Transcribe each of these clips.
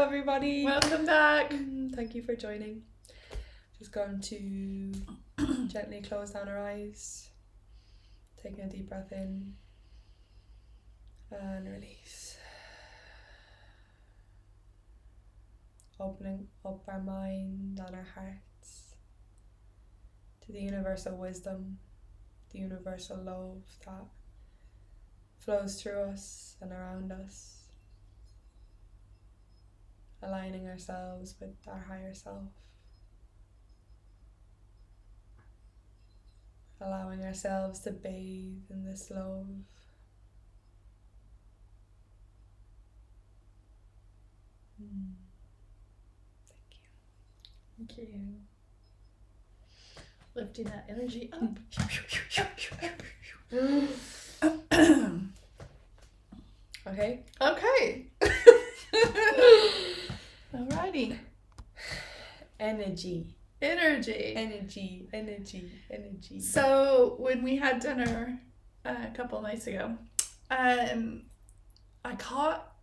everybody. Welcome back. Thank you for joining. Just going to gently close down our eyes, taking a deep breath in and release. Opening up our mind and our hearts to the universal wisdom, the universal love that flows through us and around us. Aligning ourselves with our higher self. Allowing ourselves to bathe in this love. Thank you. Lifting that energy up. Okay. Okay. Alrighty. Energy. So when we had dinner a couple nights ago, I caught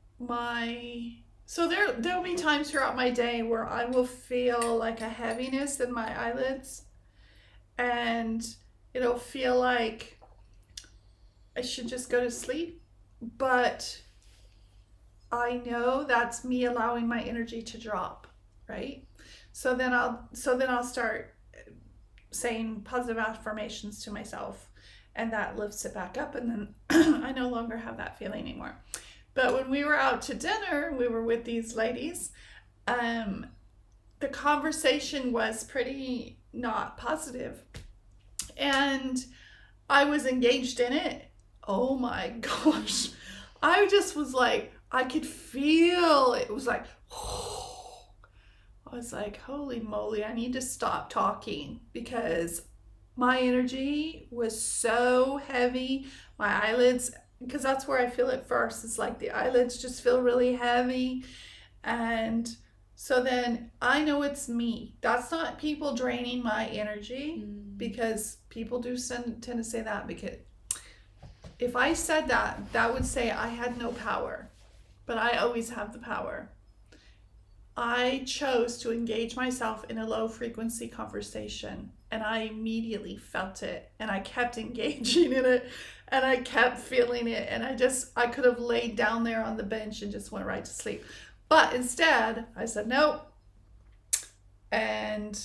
so there'll be times throughout my day where I will feel like a heaviness in my eyelids, and it'll feel like I should just go to sleep, but I know that's me allowing my energy to drop, right? So then I'll start saying positive affirmations to myself, and that lifts it back up, and then I no longer have that feeling anymore. But when we were out to dinner, we were with these ladies, the conversation was pretty not positive, and I was engaged in it. Oh my gosh. I just was like, I could feel it was like, I was like, holy moly, I need to stop talking, because my energy was so heavy. My eyelids, because that's where I feel it first. It's like the eyelids just feel really heavy. And so then I know it's me. That's not people draining my energy, because people do tend to say that, because if I said that, that would say I had no power. But I always have the power. I chose to engage myself in a low frequency conversation, and I immediately felt it, and I kept engaging in it, and I kept feeling it, and I could have laid down there on the bench and just went right to sleep. But instead, I said nope, and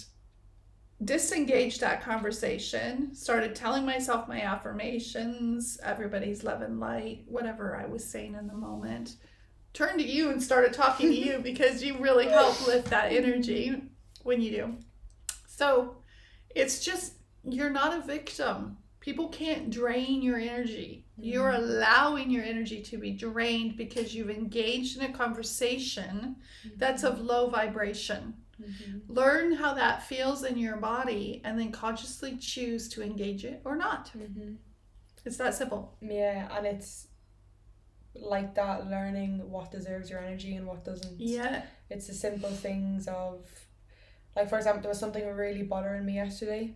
disengaged that conversation, started telling myself my affirmations, everybody's love and light, whatever I was saying in the moment. Turned to you and started talking to you, because you really help lift that energy when you do. So it's just, you're not a victim. People can't drain your energy. You're allowing your energy to be drained because you've engaged in a conversation that's of low vibration. Learn how that feels in your body, and then consciously choose to engage it or not. It's that simple. Yeah, and it's like that, learning what deserves your energy and what doesn't. Yeah. It's the simple things of, like, for example, there was something really bothering me yesterday,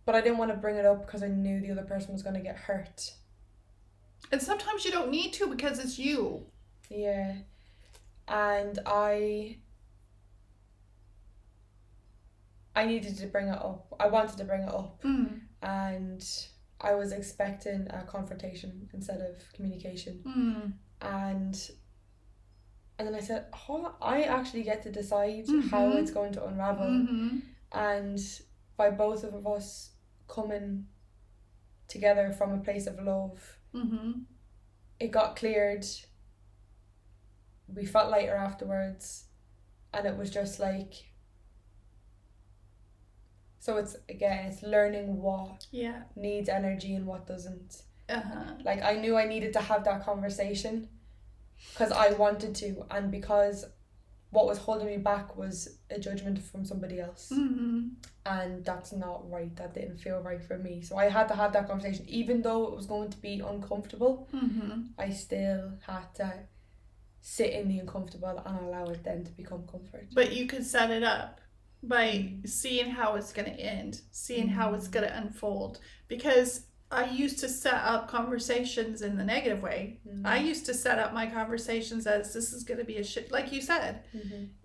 but I didn't want to bring it up because I knew the other person was going to get hurt. And sometimes you don't need to, because it's you. Yeah. And I needed to bring it up. I wanted to bring it up. And I was expecting a confrontation instead of communication. And then I said, I actually get to decide how it's going to unravel. And by both of us coming together from a place of love, it got cleared. We felt lighter afterwards, and it was just like, so it's learning what needs energy and what doesn't. Like, I knew I needed to have that conversation because I wanted to, and because what was holding me back was a judgment from somebody else. And that's not right. That didn't feel right for me. So I had to have that conversation. Even though it was going to be uncomfortable, I still had to sit in the uncomfortable and allow it then to become comfort. But you could set it up by seeing how it's going to end, seeing how it's going to unfold. Because I used to set up conversations in the negative way. I used to set up my conversations as this is going to be a shit, like you said.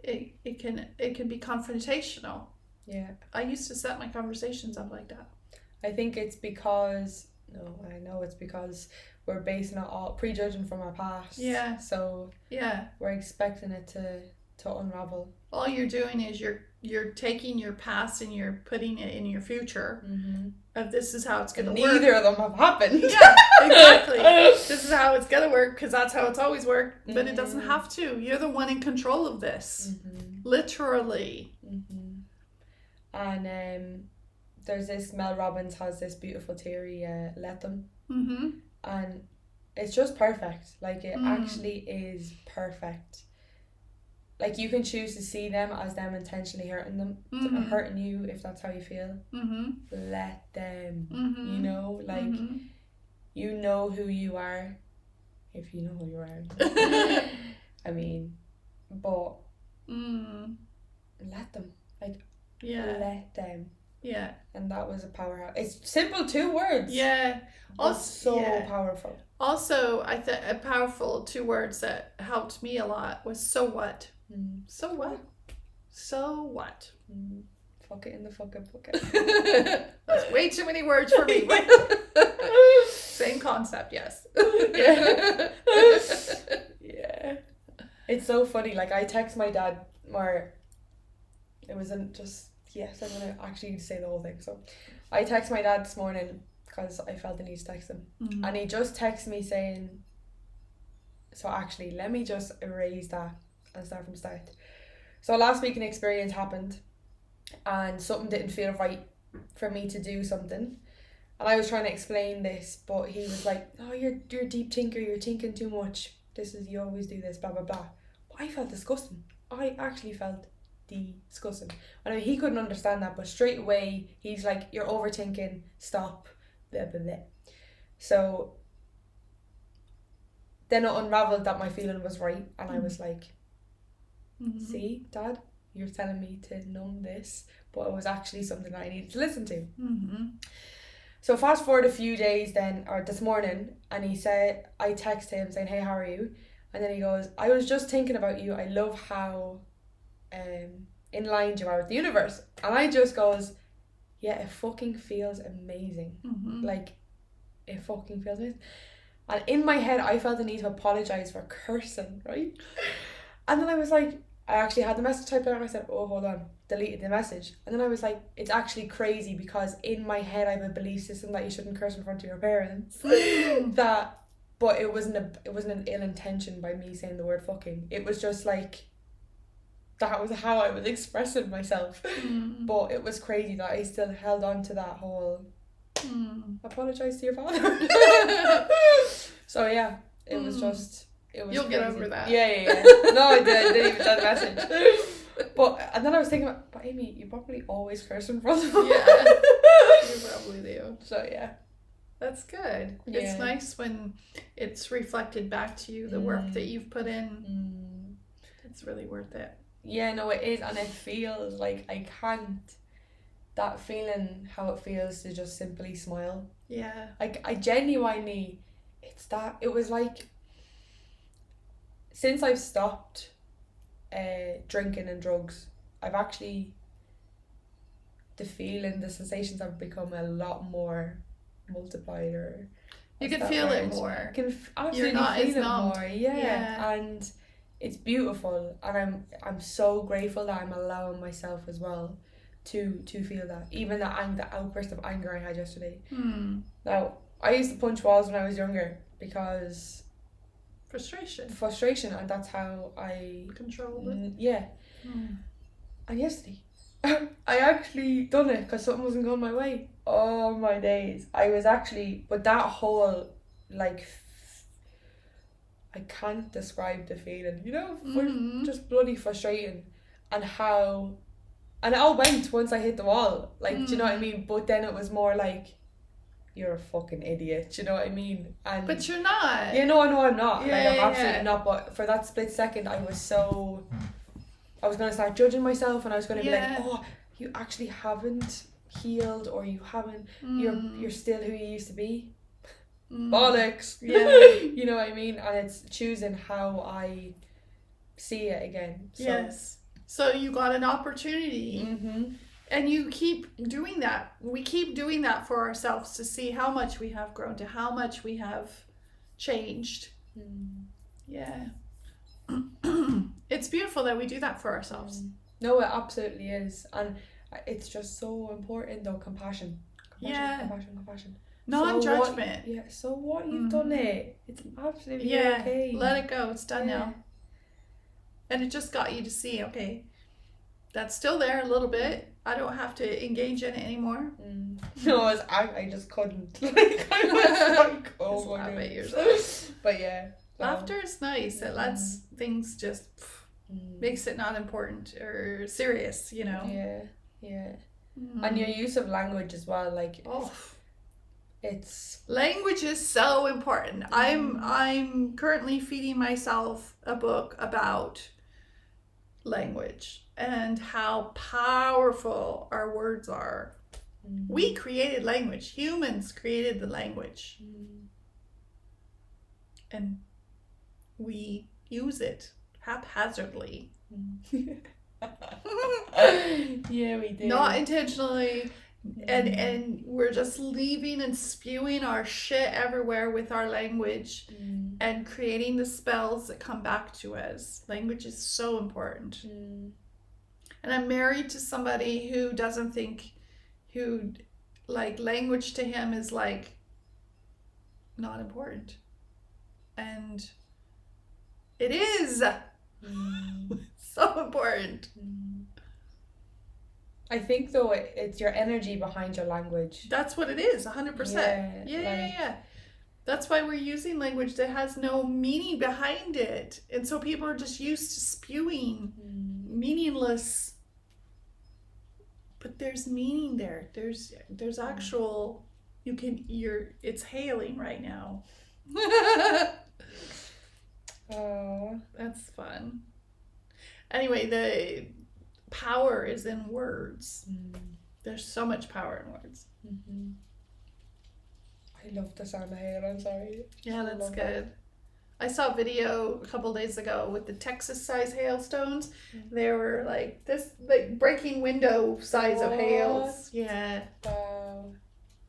It can be confrontational. Yeah. I used to set my conversations up like that. I think it's because we're basing it all prejudging from our past. Yeah. So we're expecting it to unravel. All you're doing is you're taking your past and you're putting it in your future. Of this is how it's going to work. Neither of them have happened. Yeah, exactly. This is how it's going to work because that's how it's always worked. But it doesn't have to. You're the one in control of this. Literally. And there's this, Mel Robbins has this beautiful theory, let them. And it's just perfect. Like, it actually is perfect. Like, you can choose to see them as them intentionally hurting them, hurting you if that's how you feel. Let them. You know, like, you know who you are, if you know who you are. I mean, but let them. Like, let them. Yeah. And that was a powerhouse. It's simple, 2 words. Yeah. Also powerful. Also, I think a powerful 2 words that helped me a lot was so what. So what? So what? Fuck it in the fucking bucket. That's way too many words for me. Same concept, yes. Yeah. It's so funny. Like, I text my dad more. It wasn't just, yes, I'm going to actually say the whole thing. So I text my dad this morning because I felt the need to text him. And he just texted me saying, so actually, let me just erase that and start from start. So last week an experience happened and something didn't feel right for me to do something. And I was trying to explain this, but he was like, oh, you're a deep thinker, you're thinking too much. You always do this, blah, blah, blah. But I felt disgusting. I actually felt disgusting. I mean, he couldn't understand that, but straight away he's like, you're overthinking, stop, blah, blah, blah. So then it unravelled that my feeling was right, and I was like, see, Dad, you're telling me to numb this, but it was actually something that I needed to listen to. So fast forward a few days then, or this morning, and he said, I texted him saying, hey, how are you? And then he goes, I was just thinking about you. I love how in line you are with the universe. And I just goes, yeah, it fucking feels amazing. Like, it fucking feels amazing. And in my head, I felt the need to apologise for cursing, right? And then I was like, I actually had the message typed out and I said, oh, hold on, deleted the message. And then I was like, it's actually crazy because in my head I have a belief system that you shouldn't curse in front of your parents. But it wasn't an ill intention by me saying the word fucking. It was just like, that was how I was expressing myself. But it was crazy that I still held on to that whole apologise to your father. So yeah, it was just, it was You'll crazy. get over that. Yeah. No, I didn't even send a message. But, and then I was thinking, but Amy, you probably always curse in front of them. Yeah, you probably do. So yeah. That's good. Yeah. It's nice when it's reflected back to you, the work that you've put in. It's really worth it. Yeah, no, it is. And it feels like I can't, that feeling, how it feels to just simply smile. Yeah. Like, I genuinely, it was like, since I've stopped drinking and drugs, I've actually, the sensations have become a lot more multiplied, or you can feel it more. Absolutely feel it more. Yeah. And it's beautiful, and I'm so grateful that I'm allowing myself as well to feel that, even the outburst of anger I had yesterday. Now, I used to punch walls when I was younger because frustration, and that's how I controlled it. Yeah. And yesterday I actually done it because something wasn't going my way. Oh my days. I was actually, but that whole, like, I can't describe the feeling, you know, just bloody frustrating, and it all went once I hit the wall, like, do you know what I mean? But then it was more like, you're a fucking idiot, do you know what I mean? And but you're not. Yeah, no, I know I'm not. Yeah, like, I'm yeah, absolutely not, but for that split second, I was going to start judging myself, and I was going to be like, oh, you actually haven't healed or you haven't, you're still who you used to be. Bollocks. Yeah. You know what I mean? And it's choosing how I see it again. So. Yes. So you got an opportunity. Mm-hmm. And you keep doing that. We keep doing that for ourselves to see how much we have grown, to how much we have changed. Yeah. It's beautiful that we do that for ourselves. No, it absolutely is. And it's just so important though, compassion. Compassion. Non-judgment. So what you've done it. It's absolutely okay. Let it go. It's done now. And it just got you to see, okay, that's still there a little bit. I don't have to engage in it anymore. No, I just couldn't. Like, I was like, oh my God. But yeah. So. Laughter is nice. It lets things just makes it not important or serious, you know. Yeah. And your use of language as well, like it's language is so important. I'm currently feeding myself a book about language and how powerful our words are. We created language. Humans created the language. And we use it haphazardly. Yeah, we do. Not intentionally. And we're just leaving and spewing our shit everywhere with our language and creating the spells that come back to us. Language is so important. And I'm married to somebody who doesn't think, who like language to him is like not important. And it is so important. I think though it's your energy behind your language. That's what it is, 100%. Yeah. That's why we're using language that has no meaning behind it. And so people are just used to spewing meaningless. But there's meaning there. There's actual, it's hailing right now. Oh, that's fun. Anyway, the power is in words. There's so much power in words. I love the sound of hail, I'm sorry. Yeah, that's good. I saw a video a couple days ago with the Texas size hailstones. They were like this, like breaking window size of hails. Yeah. Wow.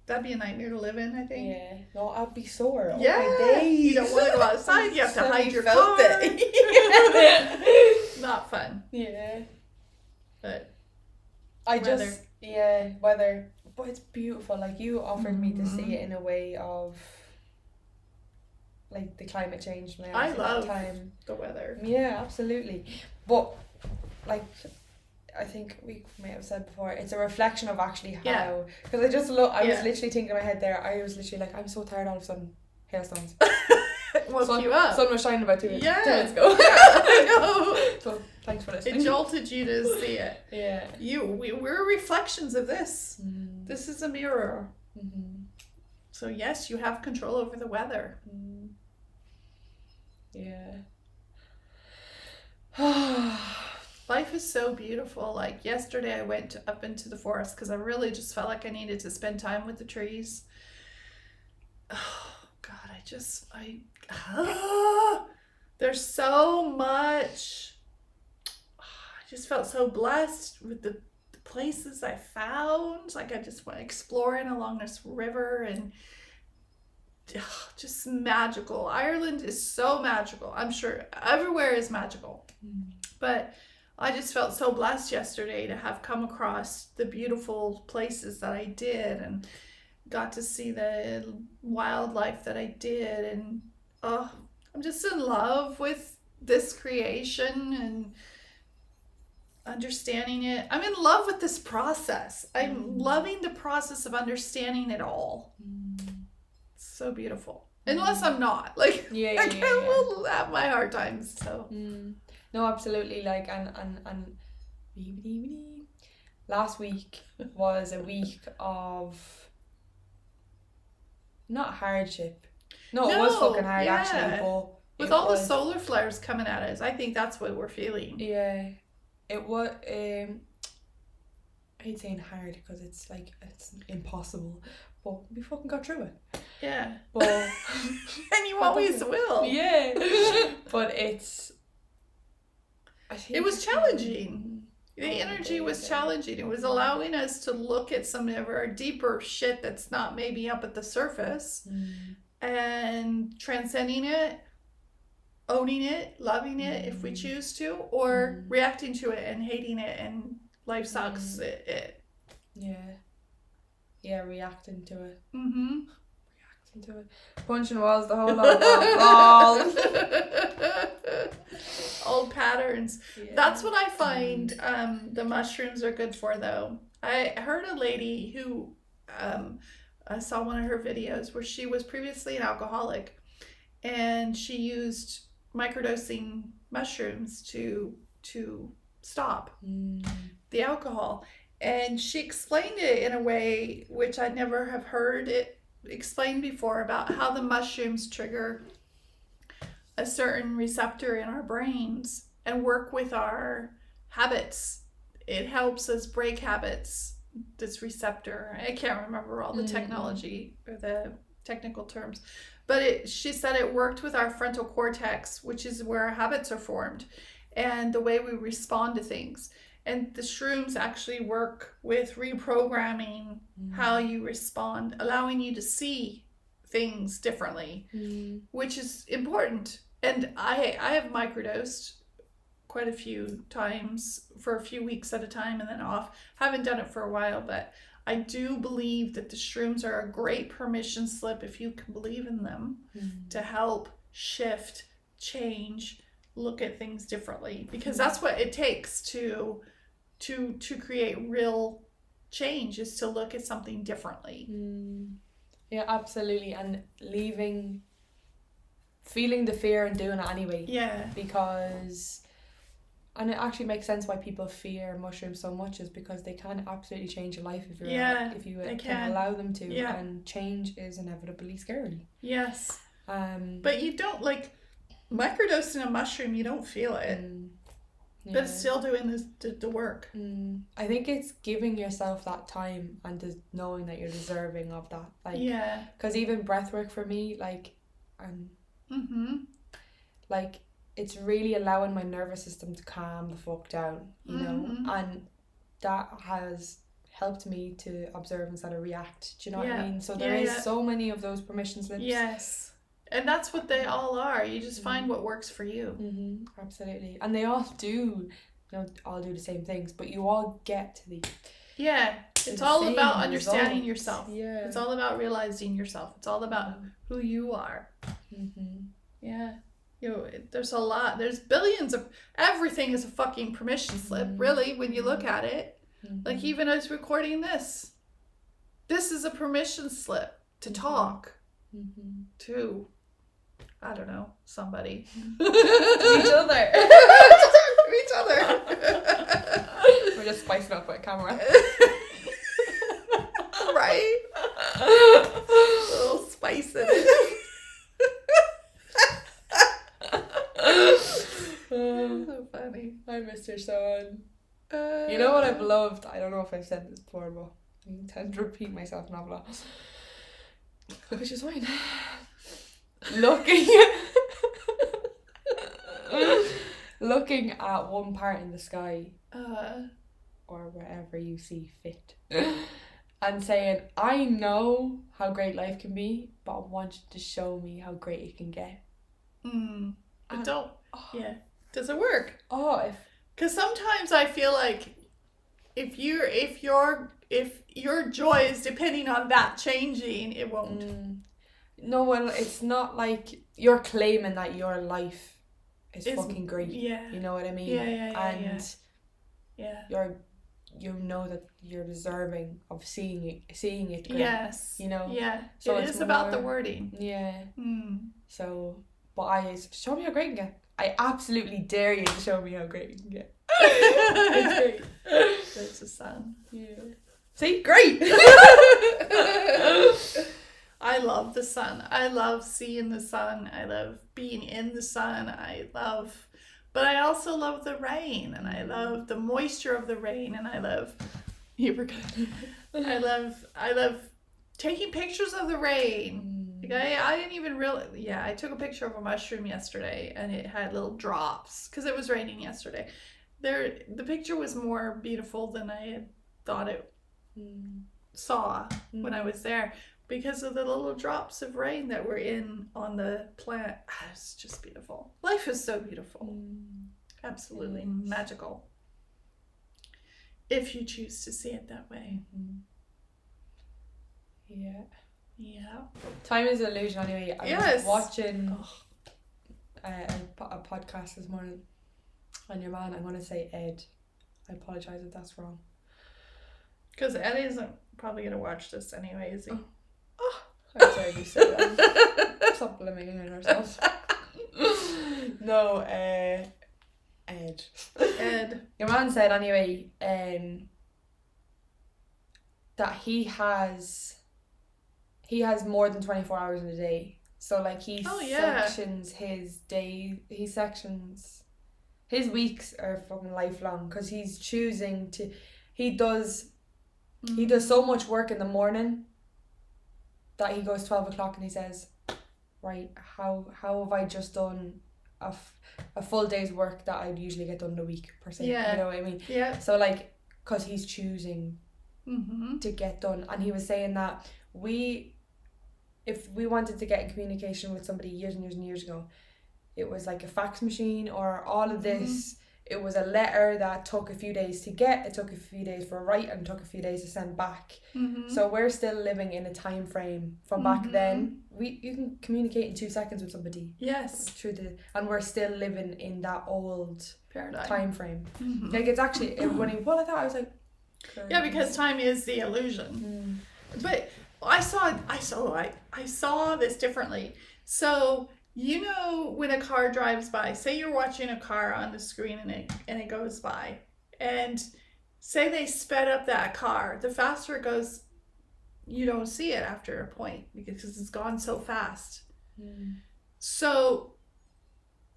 That'd be a nightmare to live in, I think. Yeah. No, I'd be sore. Yeah. You don't want to go outside. You have to hide your car. Not fun. Yeah. But weather. But it's beautiful. Like you offered me to see it in a way of like the climate change. I love the weather. Yeah, absolutely. But like I think we may have said before, it's a reflection of actually how. Because I just I was literally thinking in my head there. I was literally like, I'm so tired all of a sudden. Hailstones. Woke you up. Sun was shining about 2 minutes ago. I know. So thanks for listening. It jolted you to see it. Yeah. We're reflections of this. This is a mirror. So yes, you have control over the weather. Yeah. Life is so beautiful. Like yesterday I went up into the forest because I really just felt like I needed to spend time with the trees. Oh God, there's so much. I just felt so blessed with the places I found. Like I just went exploring along this river and just magical. Ireland is so magical. I'm sure everywhere is magical. But I just felt so blessed yesterday to have come across the beautiful places that I did and got to see the wildlife that I did. And I'm just in love with this creation and understanding it. I'm in love with this process. I'm loving the process of understanding it all. It's so beautiful. Unless I'm not. Like, I will have my hard times. So. No, absolutely. Like, and last week was a week of not hardship. No, it was fucking hard actually. But with all the solar flares coming at us, I think that's what we're feeling. Yeah, it was. I hate saying hard because it's like, it's impossible, but we fucking got through it. Yeah. But And you always will. Yeah. But it was challenging. The energy was challenging. It was allowing us to look at some of our deeper shit that's not maybe up at the surface, and transcending it, owning it, loving it if we choose to, or reacting to it and hating it and life sucks. Yeah, reacting to it. Reacting to it. Punching walls the whole lot. Old patterns. Yeah. That's what I find the mushrooms are good for, though. I heard a lady who I saw one of her videos where she was previously an alcoholic, and she used microdosing mushrooms to stop the alcohol. And she explained it in a way which I'd never have heard it explained before, about how the mushrooms trigger a certain receptor in our brains and work with our habits. It helps us break habits, this receptor. I can't remember all the technology or the technical terms, but she said it worked with our frontal cortex, which is where our habits are formed and the way we respond to things. And the shrooms actually work with reprogramming how you respond, allowing you to see things differently, which is important. And I have microdosed quite a few times for a few weeks at a time and then off. Haven't done it for a while, but I do believe that the shrooms are a great permission slip, if you can believe in them, to help shift, change, look at things differently, because that's what it takes to create real change, is to look at something differently. Yeah, absolutely. And feeling the fear and doing it anyway. Yeah. Because, and it actually makes sense why people fear mushrooms so much, is because they can absolutely change your life if you can allow them to. Yeah. And change is inevitably scary. Yes. But you don't, like, microdosing a mushroom, you don't feel it. But it's still doing the work. I think it's giving yourself that time and just knowing that you're deserving of that. Like, because even breath work for me, like, like, it's really allowing my nervous system to calm the fuck down, you know, and that has helped me to observe instead of react. Do you know what I mean? So there is so many of those permission slips. Yes. And that's what they all are. You just find what works for you. Absolutely. And they all do, all do the same things, but you all get to the... Yeah. It's all about understanding yourself. Yeah. It's all about realizing yourself. It's all about who you are. Yeah. There's a lot. There's billions of... Everything is a fucking permission slip, really, when you look at it. Like, even as recording this. This is a permission slip to talk to... I don't know, somebody. To each other. To each other. We're just spicing up with camera. Right? A little spice in it. So funny. I missed her so on. You know what I've loved? I don't know if I've said this before, but I tend to repeat myself an awful lot. Which is fine. Looking at one part in the sky, or wherever you see fit, and saying, I know how great life can be, but I want you to show me how great it can get. But don't. Yeah. Does it work? Because sometimes I feel like if your joy is depending on that changing, it won't. No, well, it's not like you're claiming that your life is fucking great. Yeah. You know what I mean? And you know that you're deserving of seeing it great. Yes. You know? Yeah. So it is about the wording. Yeah. So, but show me how great you can get. I absolutely dare you to show me how great you can get. It's great. There's the sun. Yeah. See? Great! I love the sun. I love seeing the sun. I love being in the sun. But I also love the rain, and I love the moisture of the rain, and I love, You were good. I love taking pictures of the rain. Like I didn't even I took a picture of a mushroom yesterday and it had little drops because it was raining yesterday. The picture was more beautiful than I had thought it saw when I was there because of the little drops of rain that were on the plant. It's just beautiful. Life is so beautiful. Absolutely magical. If you choose to see it that way. Yeah. Time is an illusion anyway. I was watching a podcast this morning on your man. I'm going to say Ed. I apologise if that's wrong. Because Eddie isn't probably going to watch this anyway, is he? I'm sorry you said that. Stop blaming ourselves. No, Ed. Your man said anyway that he has more than 24 hours in a day. So like he sections his day, his weeks are fucking lifelong because he's choosing to, he does so much work in the morning that he goes 12 o'clock and he says, right, how have I just done a full day's work that I'd usually get done in a week per se. You know what I mean? Yeah. So like, because he's choosing to get done. And he was saying that if we wanted to get in communication with somebody years and years and years ago, it was like a fax machine or all of this. It was a letter that took a few days to get, it took a few days for a write, and took a few days to send back. So we're still living in a time frame from back then. You can communicate in 2 seconds with somebody. Yes. And we're still living in that old paradigm time frame. Like it's actually when he pulled it out, I was like, yeah, because time is the illusion. But I saw this differently. So you know when a car drives by, say you're watching a car on the screen and it goes by, and say they sped up that car, the faster it goes, you don't see it after a point because it's gone so fast. So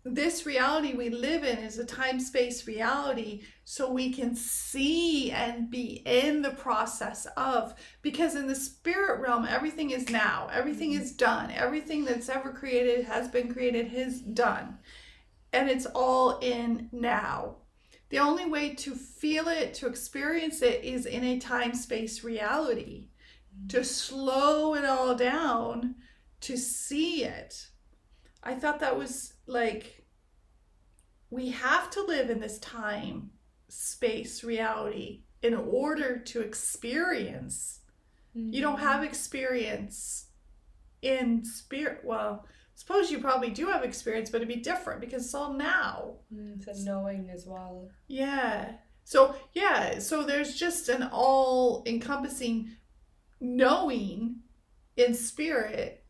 this reality we live in is a time-space reality, so we can see and be in the process of, because in the spirit realm, everything is now, everything is done, everything that's ever created has been created, is done, and it's all in now. The only way to feel it, to experience it, is in a time-space reality, to slow it all down, to see it. I thought that was like, we have to live in this time, space reality in order to experience. You don't have experience in spirit. Well, suppose you probably do have experience, but it'd be different because it's all now. It's a knowing as well. Yeah. So there's just an all-encompassing knowing in spirit.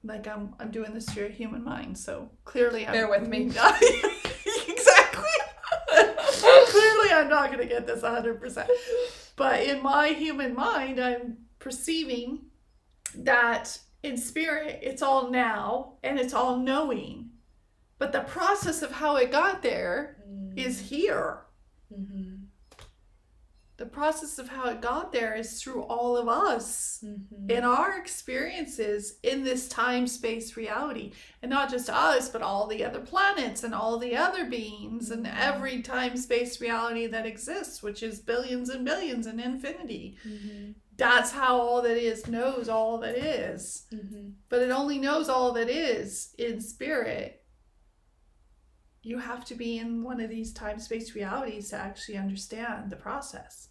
Like I'm doing this to your human mind, so clearly bear with me. Exactly. Clearly I'm not going to get this 100%. But in my human mind, I'm perceiving that in spirit, it's all now and it's all knowing. But the process of how it got there is here. The process of how it got there is through all of us in our experiences in this time-space reality. And not just us, but all the other planets and all the other beings and every time-space reality that exists, which is billions and billions and infinity. That's how all that is knows all that is. But it only knows all that is in spirit. You have to be in one of these time-space realities to actually understand the process.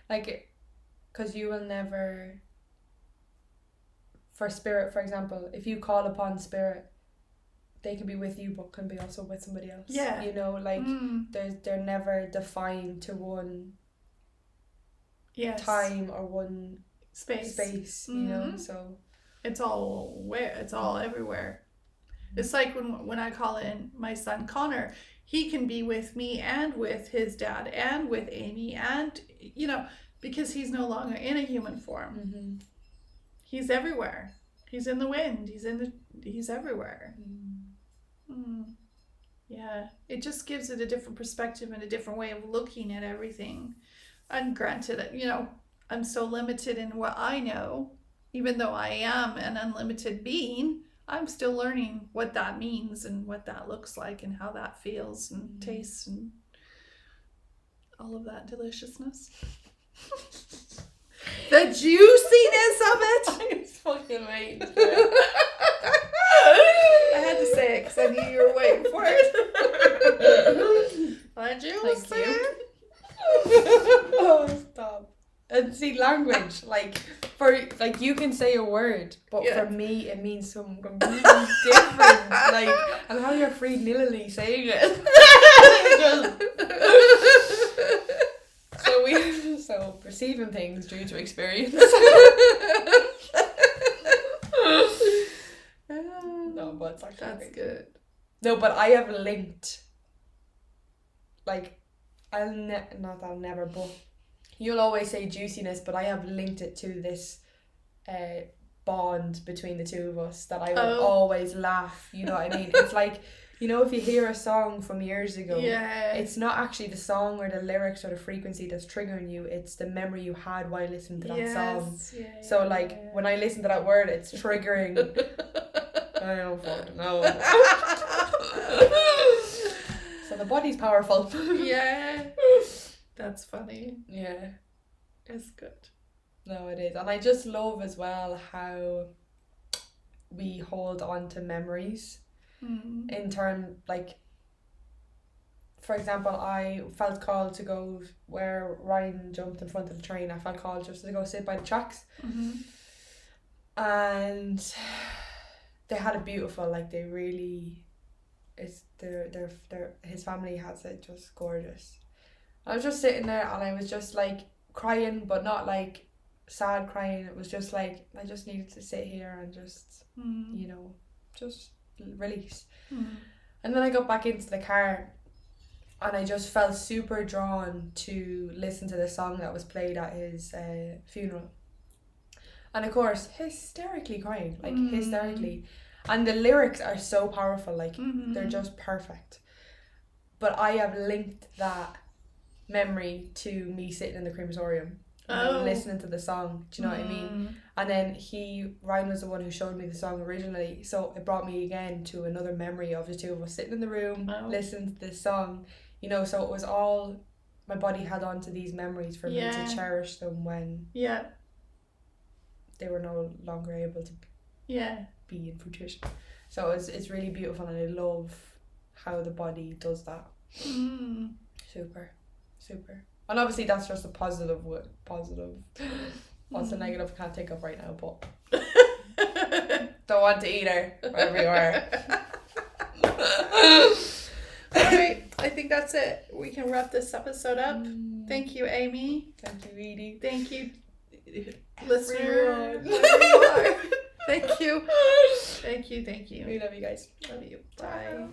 Like, because you will never, for spirit, for example, if you call upon spirit, they can be with you, but can be also with somebody else. Yeah. You know, like, they're never defined to one time or one space, you know, so. It's all everywhere. It's like when I call in my son Connor, he can be with me and with his dad and with Amy and, you know, because he's no longer in a human form. He's everywhere. He's in the wind. He's everywhere. Yeah. It just gives it a different perspective and a different way of looking at everything. And granted, you know, I'm so limited in what I know, even though I am an unlimited being, I'm still learning what that means and what that looks like and how that feels and tastes and all of that deliciousness. The juiciness of it. I was fucking waiting. I had to say it because I knew you were waiting for it. The juice. Thank you. Oh, stop. And see, language, like, for, like, you can say a word, but for me, it means something completely different. Like, and how you're free-nillily saying it. So perceiving things due to experience. No, but it's actually that's good. No, but I have linked, like, not that I'll never, but you'll always say juiciness, but I have linked it to this bond between the two of us that I will always laugh, you know what I mean? It's like, you know, if you hear a song from years ago, it's not actually the song or the lyrics or the frequency that's triggering you, it's the memory you had while listening to that song. So when I listen to that word, it's triggering. I don't fucking know. So the body's powerful. Yeah. That's funny. Yeah. It's good. No, it is. And I just love as well how we hold on to memories. In turn, like, for example, I felt called to go where Ryan jumped in front of the train. I felt called just to go sit by the tracks. And they had it beautiful. Like, they really, it's their his family has it just gorgeous. I was just sitting there and I was just like crying, but not like sad crying. It was just like I just needed to sit here and just you know, just release. And then I got back into the car and I just felt super drawn to listen to the song that was played at his funeral. And of course, hysterically crying, like hysterically. And the lyrics are so powerful, like they're just perfect. But I have linked that memory to me sitting in the crematorium, you know, listening to the song. Do you know what I mean? And then Ryan was the one who showed me the song originally, so it brought me again to another memory of the two of us sitting in the room, listening to this song. You know, so it was all, my body had on to these memories for me to cherish them when they were no longer able to be in fruition. So it's really beautiful, and I love how the body does that. Super. And obviously that's just a positive. What's the negative I can't think of right now, but don't want to eat her wherever you are. Alright, I think that's it. We can wrap this episode up. Thank you, Amy. Thank you, Edie. Thank you, listener. Thank you. We love you guys. Love you. Bye.